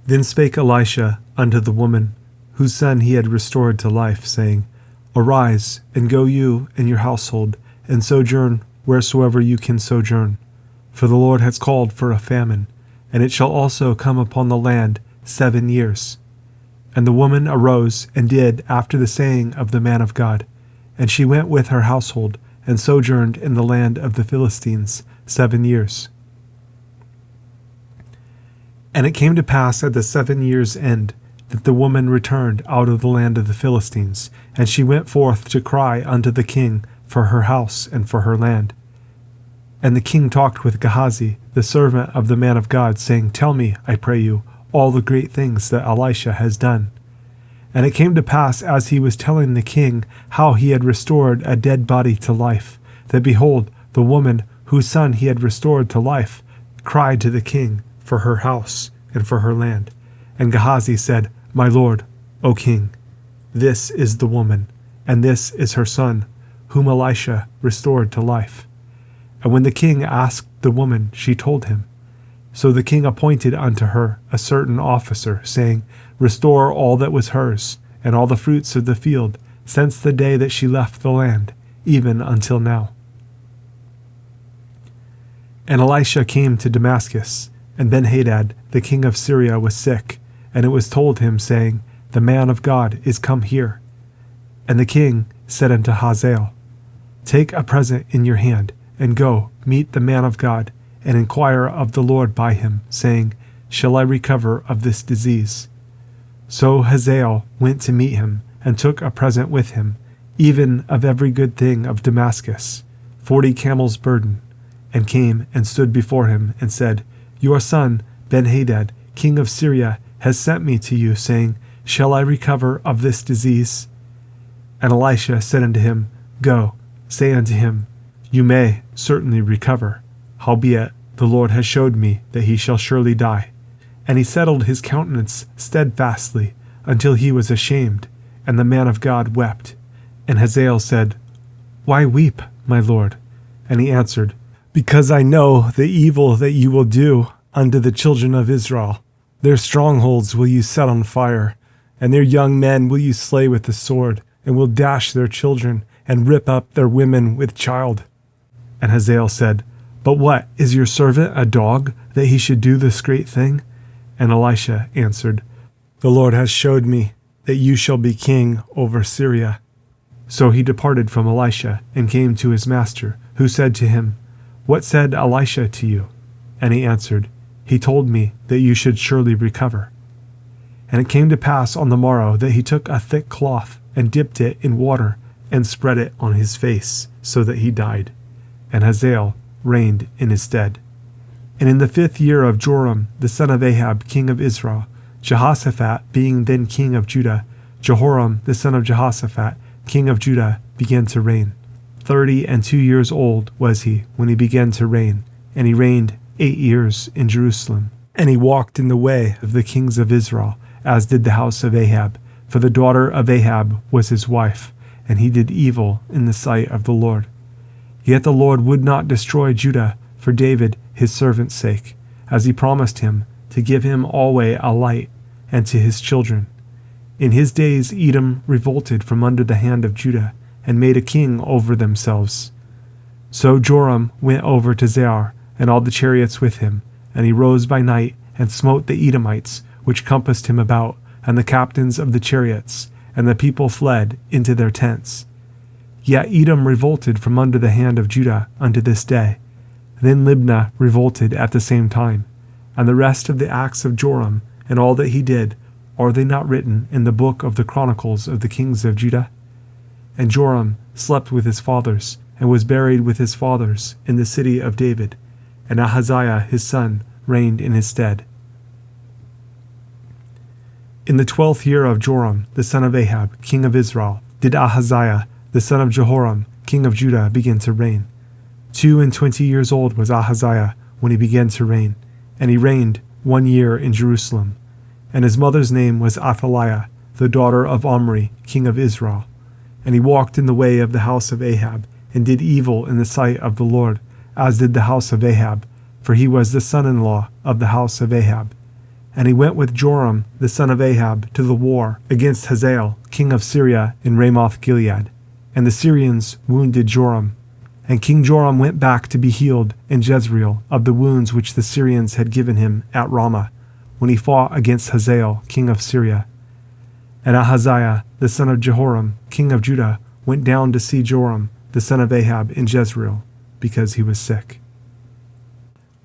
Then spake Elisha unto the woman, whose son he had restored to life, saying, Arise, and go you and your household, and sojourn wheresoever you can sojourn. For the Lord has called for a famine, and it shall also come upon the land 7 years. And the woman arose and did after the saying of the man of God. And she went with her household, and sojourned in the land of the Philistines 7 years. And it came to pass at the 7 years' end, that the woman returned out of the land of the Philistines, and she went forth to cry unto the king for her house and for her land. And the king talked with Gehazi, the servant of the man of God, saying, Tell me, I pray you, all the great things that Elisha has done. And it came to pass, as he was telling the king how he had restored a dead body to life, that behold, the woman whose son he had restored to life cried to the king for her house and for her land. And Gehazi said, My lord, O king, this is the woman, and this is her son, whom Elisha restored to life. And when the king asked the woman, she told him. So the king appointed unto her a certain officer, saying, Restore all that was hers, and all the fruits of the field, since the day that she left the land, even until now. And Elisha came to Damascus, and Ben-Hadad, the king of Syria, was sick, and it was told him, saying, The man of God is come here. And the king said unto Hazael, Take a present in your hand, and go meet the man of God, and inquire of the Lord by him, saying, Shall I recover of this disease? So Hazael went to meet him, and took a present with him, even of every good thing of Damascus, 40 camels' burden, and came and stood before him, and said, Your son, Ben-Hadad, king of Syria, has sent me to you, saying, Shall I recover of this disease? And Elisha said unto him, Go, say unto him, You may certainly recover. Howbeit, the Lord has showed me that he shall surely die. And he settled his countenance steadfastly, until he was ashamed, and the man of God wept. And Hazael said, Why weep, my lord? And he answered, Because I know the evil that you will do unto the children of Israel. Their strongholds will you set on fire, and their young men will you slay with the sword, and will dash their children, and rip up their women with child. And Hazael said, But what, is your servant a dog, that he should do this great thing? And Elisha answered, The Lord has showed me that you shall be king over Syria. So he departed from Elisha, and came to his master, who said to him, What said Elisha to you? And he answered, He told me that you should surely recover. And it came to pass on the morrow that he took a thick cloth, and dipped it in water, and spread it on his face, so that he died. And Hazael reigned in his stead. And in the 5th year of Joram, the son of Ahab, king of Israel, Jehoshaphat being then king of Judah, Jehoram, the son of Jehoshaphat, king of Judah, began to reign. 32 years old was he when he began to reign, and he reigned 8 years in Jerusalem. And he walked in the way of the kings of Israel, as did the house of Ahab, for the daughter of Ahab was his wife, and he did evil in the sight of the Lord. Yet the Lord would not destroy Judah for David his servant's sake, as he promised him, to give him alway a light, and to his children. In his days Edom revolted from under the hand of Judah, and made a king over themselves. So Joram went over to Zaar, and all the chariots with him, and he rose by night, and smote the Edomites, which compassed him about, and the captains of the chariots, and the people fled into their tents. Yet Edom revolted from under the hand of Judah unto this day. Then Libnah revolted at the same time. And the rest of the acts of Joram, and all that he did, are they not written in the book of the chronicles of the kings of Judah? And Joram slept with his fathers, and was buried with his fathers in the city of David, and Ahaziah his son reigned in his stead. In the 12th year of Joram, the son of Ahab, king of Israel, did Ahaziah, the son of Jehoram, king of Judah, begin to reign. 22 years old was Ahaziah when he began to reign, and he reigned 1 year in Jerusalem. And his mother's name was Athaliah, the daughter of Omri, king of Israel. And he walked in the way of the house of Ahab, and did evil in the sight of the Lord, as did the house of Ahab, for he was the son-in-law of the house of Ahab. And he went with Joram the son of Ahab to the war against Hazael, king of Syria, in Ramoth Gilead. And the Syrians wounded Joram. And King Joram went back to be healed in Jezreel of the wounds which the Syrians had given him at Ramah, when he fought against Hazael, king of Syria. And Ahaziah the son of Jehoram, king of Judah, went down to see Joram the son of Ahab in Jezreel, because he was sick.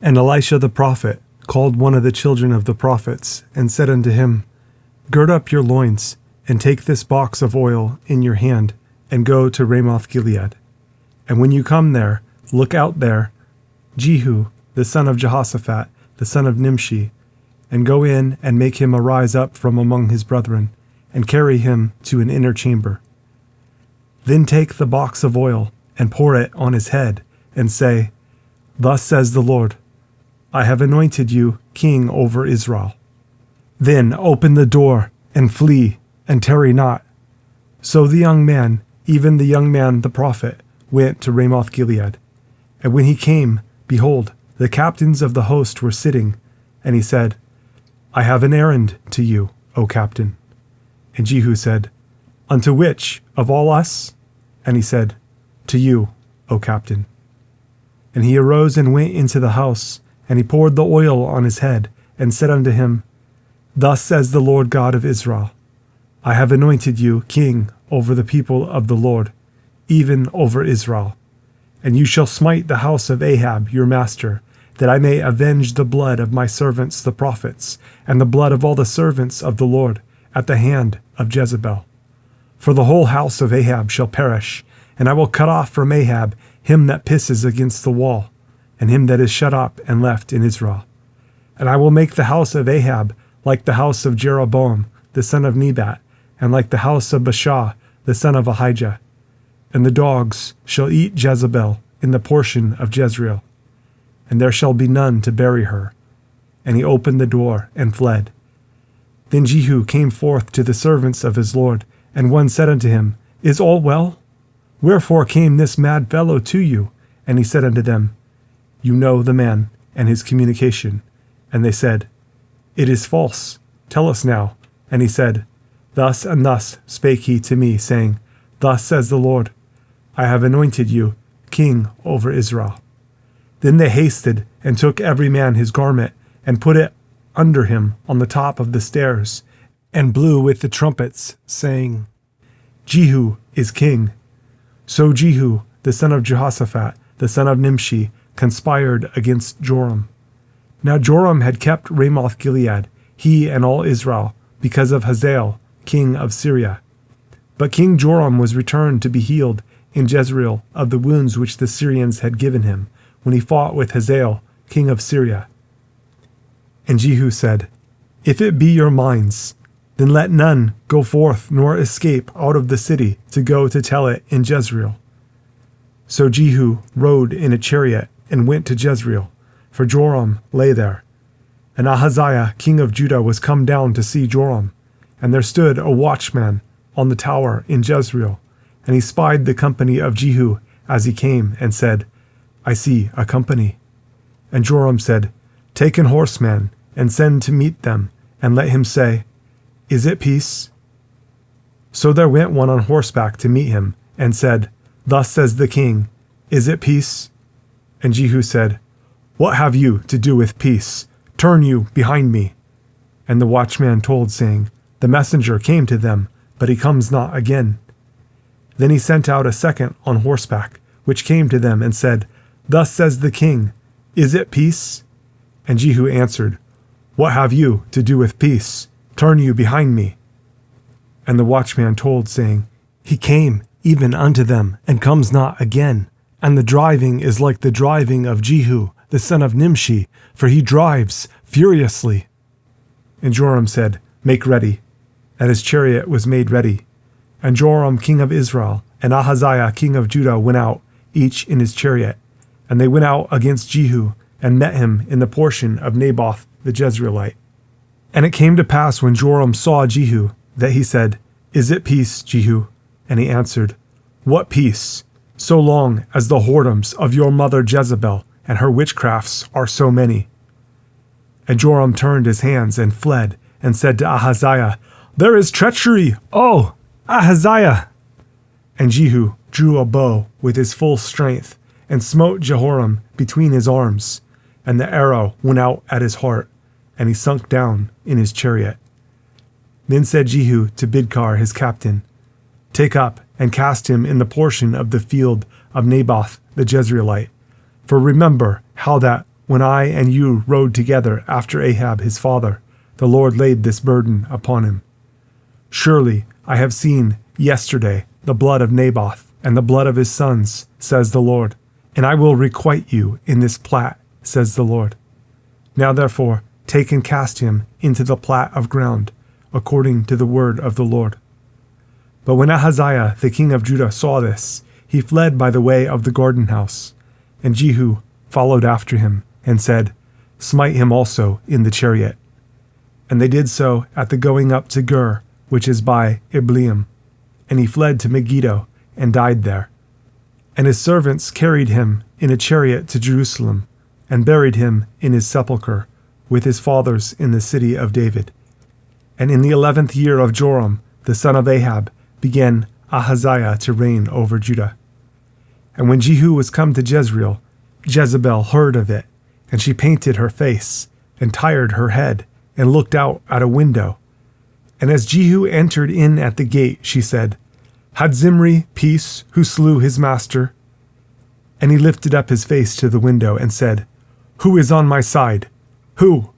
And Elisha the prophet called one of the children of the prophets, and said unto him, Gird up your loins, and take this box of oil in your hand, and go to Ramoth Gilead. And when you come there, look out there Jehu the son of Jehoshaphat, the son of Nimshi, and go in and make him arise up from among his brethren, and carry him to an inner chamber. Then take the box of oil, and pour it on his head, and say, Thus says the Lord, I have anointed you king over Israel. Then open the door, and flee, and tarry not. So the young man, even the young man the prophet, went to Ramoth Gilead. And when he came, behold, the captains of the host were sitting, and he said, I have an errand to you, O captain. And Jehu said, Unto which of all us? And he said, To you, O captain. And he arose and went into the house, and he poured the oil on his head, and said unto him, Thus says the Lord God of Israel, I have anointed you king over the people of the Lord, even over Israel. And you shall smite the house of Ahab your master, that I may avenge the blood of my servants the prophets, and the blood of all the servants of the Lord, at the hand of Jezebel. For the whole house of Ahab shall perish, and I will cut off from Ahab him that pisses against the wall, and him that is shut up and left in Israel. And I will make the house of Ahab like the house of Jeroboam the son of Nebat, and like the house of Baasha the son of Ahijah. And the dogs shall eat Jezebel in the portion of Jezreel, and there shall be none to bury her. And he opened the door and fled. Then Jehu came forth to the servants of his lord, and one said unto him, Is all well? Wherefore came this mad fellow to you? And he said unto them, You know the man and his communication. And they said, It is false. Tell us now. And he said, Thus and thus spake he to me, saying, Thus says the Lord, I have anointed you king over Israel. Then they hasted and took every man his garment, and put it under him on the top of the stairs, and blew with the trumpets, saying, Jehu is king. So Jehu, the son of Jehoshaphat, the son of Nimshi, conspired against Joram. Now Joram had kept Ramoth Gilead, he and all Israel, because of Hazael, king of Syria. But King Joram was returned to be healed in Jezreel of the wounds which the Syrians had given him, when he fought with Hazael, king of Syria. And Jehu said, If it be your minds, then let none go forth nor escape out of the city to go to tell it in Jezreel. So Jehu rode in a chariot and went to Jezreel, for Joram lay there. And Ahaziah, king of Judah, was come down to see Joram. And there stood a watchman on the tower in Jezreel, and he spied the company of Jehu as he came, and said, I see a company. And Joram said, Take an horseman, and send to meet them, and let him say, Is it peace? So there went one on horseback to meet him, and said, Thus says the king, Is it peace? And Jehu said, What have you to do with peace? Turn you behind me. And the watchman told, saying, The messenger came to them, but he comes not again. Then he sent out a second on horseback, which came to them, and said, Thus says the king, Is it peace? And Jehu answered, What have you to do with peace? Turn you behind me. And the watchman told, saying, He came even unto them, and comes not again. And the driving is like the driving of Jehu, the son of Nimshi, for he drives furiously. And Joram said, Make ready. And his chariot was made ready. And Joram king of Israel and Ahaziah king of Judah went out, each in his chariot. And they went out against Jehu, and met him in the portion of Naboth the Jezreelite. And it came to pass when Joram saw Jehu, that he said, Is it peace, Jehu? And he answered, What peace? So long as the whoredoms of your mother Jezebel and her witchcrafts are so many. And Joram turned his hands and fled, and said to Ahaziah, There is treachery, O Ahaziah! And Jehu drew a bow with his full strength, and smote Jehoram between his arms, and the arrow went out at his heart, and he sunk down in his chariot. Then said Jehu to Bidkar his captain, Take up and cast him in the portion of the field of Naboth the Jezreelite. For remember how that when I and you rode together after Ahab his father, the Lord laid this burden upon him. Surely I have seen yesterday the blood of Naboth and the blood of his sons, says the Lord, and I will requite you in this plat, says the Lord. Now therefore take and cast him into the plat of ground, according to the word of the Lord. But when Ahaziah the king of Judah saw this, he fled by the way of the garden house, and Jehu followed after him, and said, Smite him also in the chariot. And they did so at the going up to Gur, which is by Ibleam. And he fled to Megiddo, and died there. And his servants carried him in a chariot to Jerusalem, and buried him in his sepulchre, with his fathers in the city of David. And in the 11th year of Joram, the son of Ahab, began Ahaziah to reign over Judah. And when Jehu was come to Jezreel, Jezebel heard of it, and she painted her face, and tired her head, and looked out at a window. And as Jehu entered in at the gate, she said, Had Zimri peace, who slew his master? And he lifted up his face to the window, and said, Who is on my side? Who?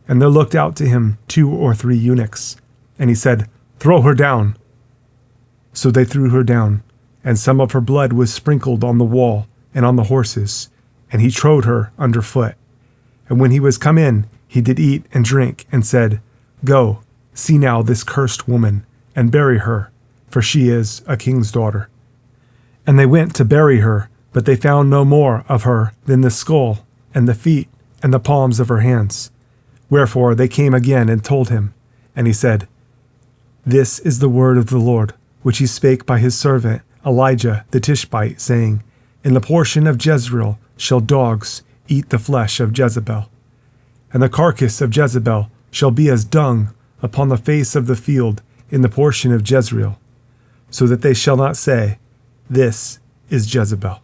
And there looked out to him 2 or 3 eunuchs. And he said, Throw her down. So they threw her down, and some of her blood was sprinkled on the wall and on the horses, and he trode her under foot. And when he was come in, he did eat and drink, and said, Go, see now this cursed woman, and bury her, for she is a king's daughter. And they went to bury her, but they found no more of her than the skull, and the feet, and the palms of her hands. Wherefore they came again and told him. And he said, This is the word of the Lord, which he spake by his servant Elijah the Tishbite, saying, In the portion of Jezreel shall dogs eat the flesh of Jezebel. And the carcass of Jezebel shall be as dung upon the face of the field in the portion of Jezreel, so that they shall not say, This is Jezebel.